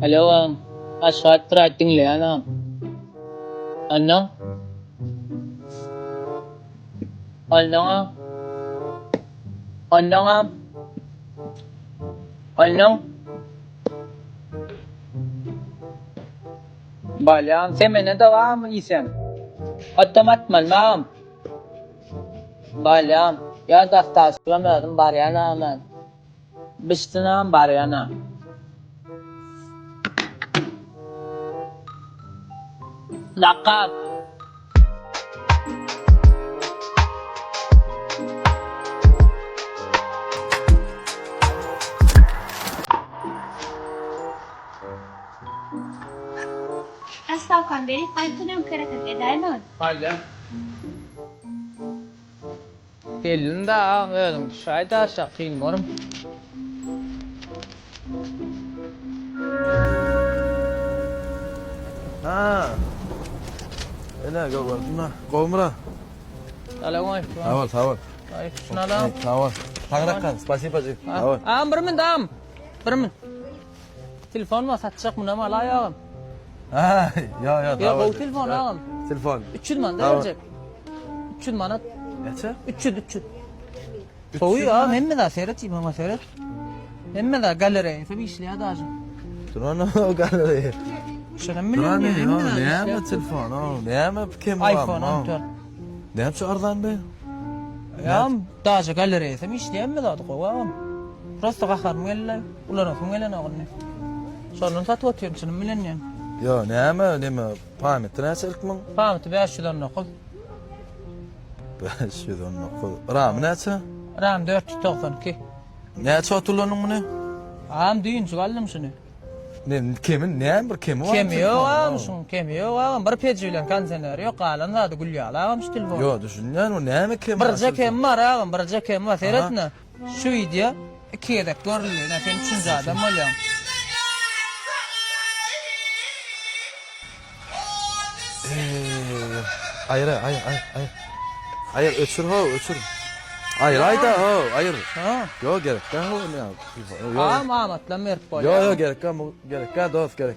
Hello, short writing le ana. Ano? Ano nga? Ano nga? Ano? Balyam, semene devam isen. Otomat malmam. Balyam, ya dastaslanmadım baryana aman. Bistinam baryana. Lakap. Aslan beri kayıtlanıyorum karakter edemem. Balyam. Gelin de verim. Şayda şakayım oğlum. Ha. Ela gavurna. Qomra. Aleyküm. Tavır. Ay, şuna da. Tavır. Tagrakkan. Spasiba ji. Tavır. Birmin dam. Birmin. Telefon var satacak mı ama ayağım. Ha, ya Ya tavır. bu telefon ağam. Telefon. 300 man da Tamam. verecek. 300 manat. Neçe? 300. Soğuğu ya, hemme de seyret gibi ama seyret. Hemme de galeriye, tabi işliyor da acım. Durana o galeri. Şöyle milyon Durana ya, ya. hemme de Ne işliyor. telefon? Ne kim var? iPhone 14. Ne yapıyor ardan be? Ya, daha galeriye, tabi işliyor hemme de adı koyağım. Prosto kakarım gelirler, ulan olsun gelene oğlum. Sonra satı atıyorum senin milyon ya. Ya ne mi? Pamet ne çelkmin? Pahameti 500'dan okul. 500 nokul. Ram neçe? Ram 492. Neçe otulanın bunu? Ağam düğüncü aldım şunu. Ne kimin bir kimi var? Kemiyor ağam şun, kemiyor ağam. Bir peci bilen kansener yok ağlan da gülüyor ağam şu telefon. Yo düşünen o ne mi kim? Birce kem var ağam, birce kem var. Seyretme. Şu video 2 yedek görülüyor. Ne sen 3. adam oluyorum. Hayır. Hayır öçür. Hayır hayır. Ha. Yo gerek ho ne? Ağam Ahmet'le merp oluyor. Yo gerek dost gerek.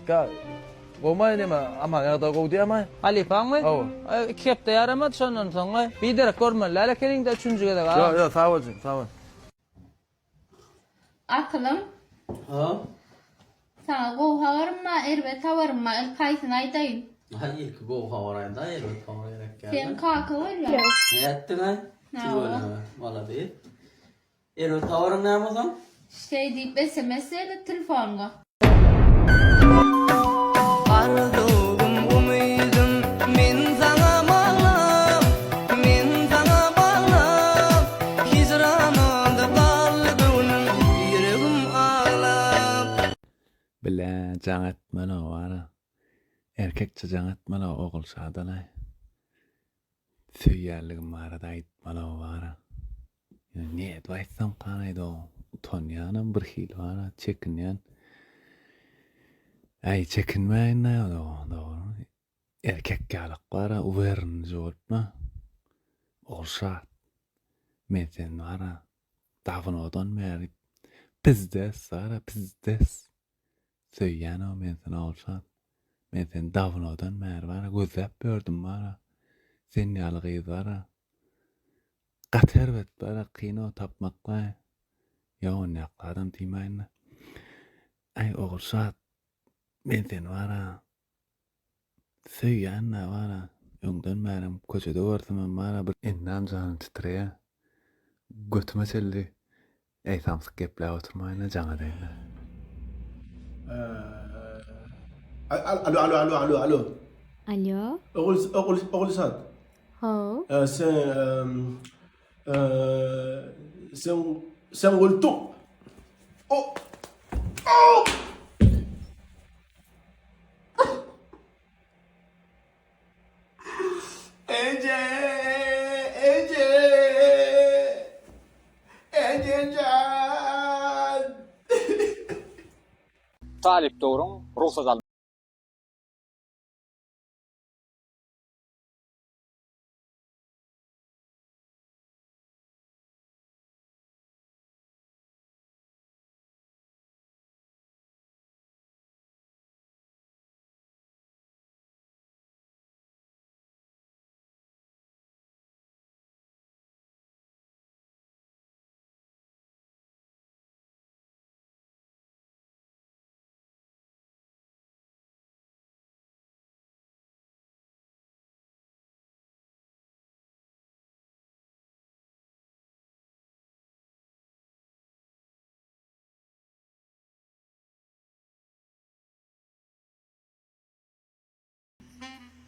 Gomay ne ma ama ya da godi ama. Halifan mı? Oo. 2 hafta yaramadı sonra. Bir direk görmeliler. Lakin de 3. yedek ağam. Yo sağ ol. Aklım Ha? sana go havarma erbe tavarma el kaytın aydayım. Hayır ki bu havarayda evet havarayda Sen geldi. kaka var ya. Ne yaptın ay? Ne Ki böyle valla değil. Evet havarın ne yapalım? Şey deyip SMS'le telefonla. Arzum umidum min sana bağlam, min sana bağlam. Hicranında kalbim, yüreğim ağlam. Bile can etmeli o ara. Erkekçe can etmeli o oğul şadanay. Süyyerligim var da etmeli o ara. Ne etvaysam kanaydı o. Utanyanım bir hil var çekinyen. Ay çekinmeyin ne o doğru. Erkek galık var uverin zortma. Oğul şad. Meten var davın odan meri. Pizdes var pizdes. Söyyen o meten oğul şad. Meten davın odan meri var gözlep gördüm var. Sen yalıgıyız var. Qaterbet var kino tapmak var. Ya o ne adam timayın. Ay oğul şad. Meten var. Söyyen ne var. Öngden merim köşede görsem var bir innan canım titreye. Götüme çeldi. Ey samsık gepler oturmayına cana değil. Alo. Alo. Oğul Ho. sen öldün. Oh. Ececan. Talip doğrun, ruhsat al.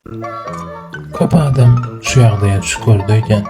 Köp adam şu ýagdaýa düşüp gördi eken.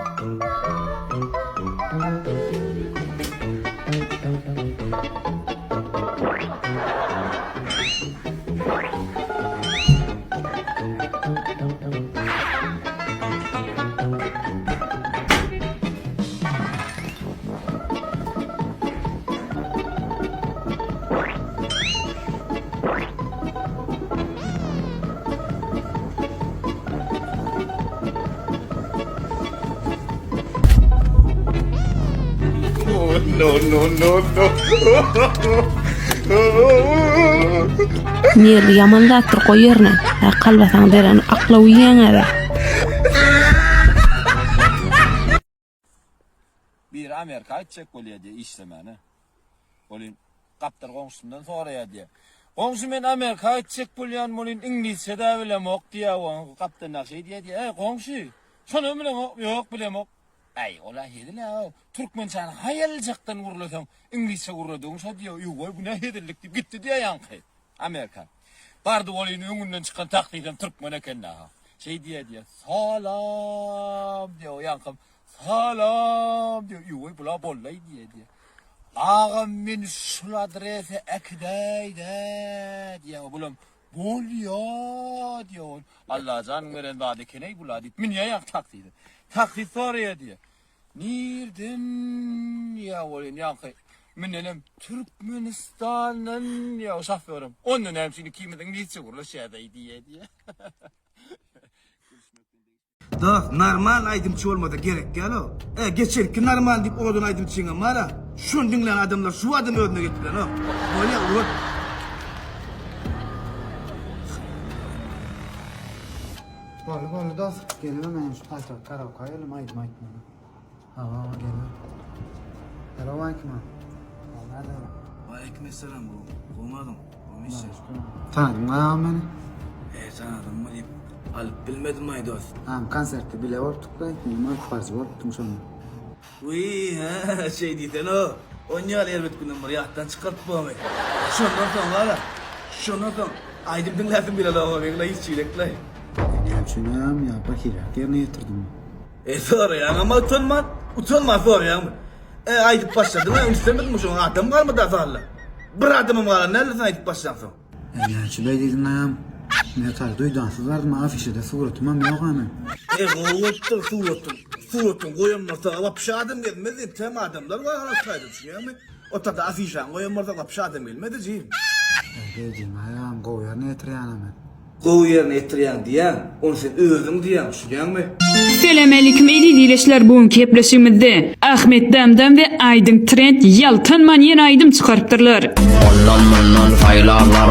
Nerli yamanlatdyr goý ýerine. Kalbasaň deren aklawy ýeňe. Bir Amerika etjek bolýar diye işlemeni. Bolin kaptar goňşundan soraýar diye. Goňşy men Amerika etjek bolýan bolin İngilizce de bilemok diye o kaptan näşe diye. Goňşy, şonu bilemok, ýok bilemok. Ay, ola hedile o. Türkmençany hayaljakdan gurulasaň, İngilizce guruladyň şo diye. Ýogy bu ne hedillik diýip gitdi diye ýanky. Amerika. Bardy bolyn öňünden çykan taklidem Türkmen eken ha. Şey diye. Salam diye ýankym. Salam diye. Ýogy bula bollay diye. Ağam men şol adrese ekdeyde diye bulam. Bolýar diye. Allah can veren bady keney bula diýip men ýa taklidi. Taklid soraýar diye. Nirden ya bolyn ýanky. Men enem Türkmenistan'dan ya şoförüm. Onun hemsini kimden geçse gurlaşadı diye. Da normal aydımçı olmada gerek gel o. Geçerki normal deyip oğlun aydımçıyla mara. Şun dinleyen adamlar şu adamı önüne getiren o. Böyle olur. Böyle da geliyorum ben şu taşla karav kayalım aydım aydım. Ha geliyorum. Selamünaleyküm. Aleykümselam bu. Olmadım. Olmuşsun. Tanıdın mı beni? Tanıdım mı deyip alıp bilmedim mi dost? Konserte bile olduk da mimar farz oldum sonra. Uy ha şey diyden o. Oynuyor elbet günüm var yahtan çıkartıp bu ama. Şundan sonra var. Şundan sonra aydım dinlerdim bile la o. Bekle hiç çiğnekle. Hemşinam ya bakir ya yerine getirdim. Sonra ya ama utanma sonra ya. Aydıp başladım ya istemedim şu adam var mı da zarla? Bir adamım var nerede sen aydıp başlarsın? Şu bey dedim ayam. Ne kadar duydansız vardı mı afişede suratım ama yok hemen. Suratın koyunmasa vapşadım gelmedi. Tem adamlar var halasaydım şu ya. O tadı afişan koyunmasa vapşadım gelmedi cihim. Dedim ayam koyar ne etreyan hemen. Kovu yerine ettiren diyen, onu sen özüm diyen, şuyan mı? Selamünaleyküm eyli dileşler bugün kepleşimizde Ahmet Damdam ve Aydın Trend yaltanman yeni aydım çıkarıptırlar. Ondan faylarlar,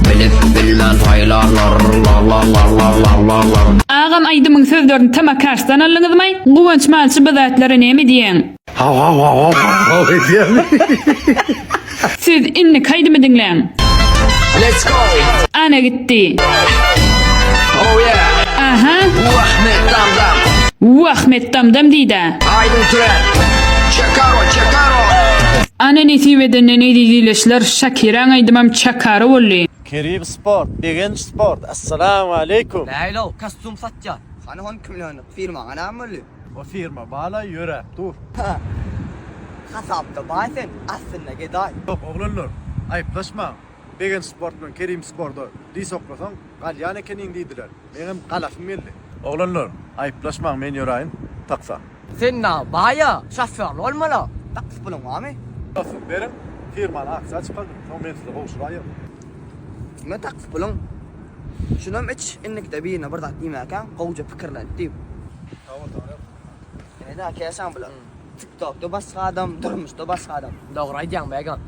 bilip bilmem faylarlar, Ağam Aydım'ın sözlerini tam karstan alınız may? Guvanç malçı bazatlara ne mi diyen? Siz inni kaydı mı dinleyen? Let's go! Ana gitti. Oh yeah! Aha! Ahmet Damdam! Ahmet Damdam deydi. Aydın Trend! Çakaro! Ana netiveden ne dileşler Şakiran Aydımam Çakaro olli. Kerim Sport, Birinci Sport. Assalamu alaikum. Leylo, kastum satcan. Hani hon kimlerini? Firma ana mı? O firma bala yöre. Dur. Kasapta bazen aslında giday. Yok oğlanlar. Ayıplaşma. Birinci Sport'un Kerim Sport'u dis oklasan galyan ekenin deydiler. Benim kalafım geldi. Oğlanlar ayıplaşma men yorayın taksa. Sen na baya şoför olmalı. Taks bulun var mı? Nasıl verin? Firmanın aksa çıkalım. Son ben size koşurayım. Ne taks bulun? Şunun hiç innek de bir nabar dağıtayım kan kovuca fikirler deyip. Tamam. Ne daha kesan bulun. TikTok'ta başka adam durmuş da başka adam. Doğru aydan began.